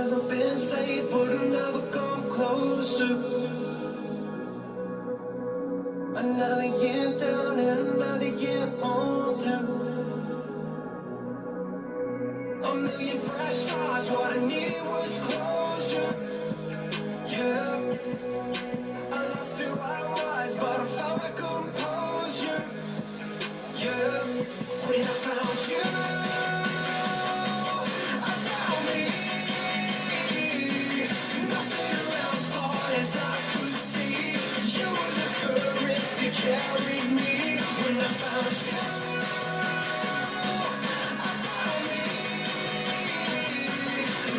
never been safe, but I've never come closer. Another year down and another year older. A million fresh starts, what I needed was closure. Yeah, I lost who I was, but I found my composure. Yeah, when I found you, I found me. Nothing around far as I could see. You were the current that carried me. When I found you, I found me.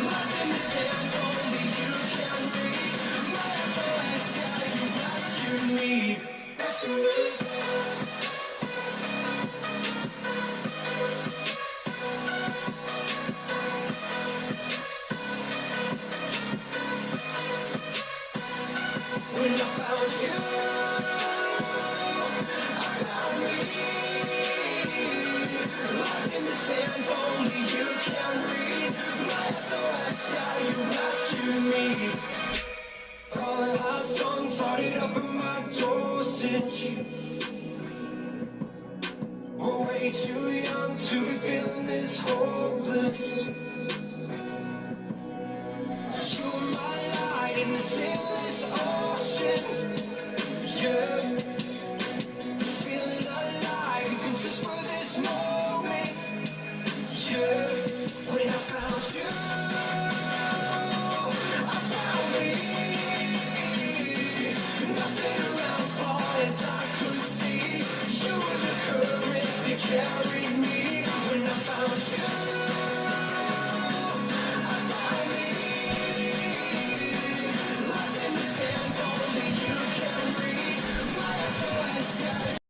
Lost in the sand, only you can read. My SOS, yeah, you rescued me. Rescued me. When I found you, I found me. Lost in the sands, only you can read. My SOS, yeah, you rescued me. Calling high strong, started up in my dosage. We're way too young to be feeling this hopeless.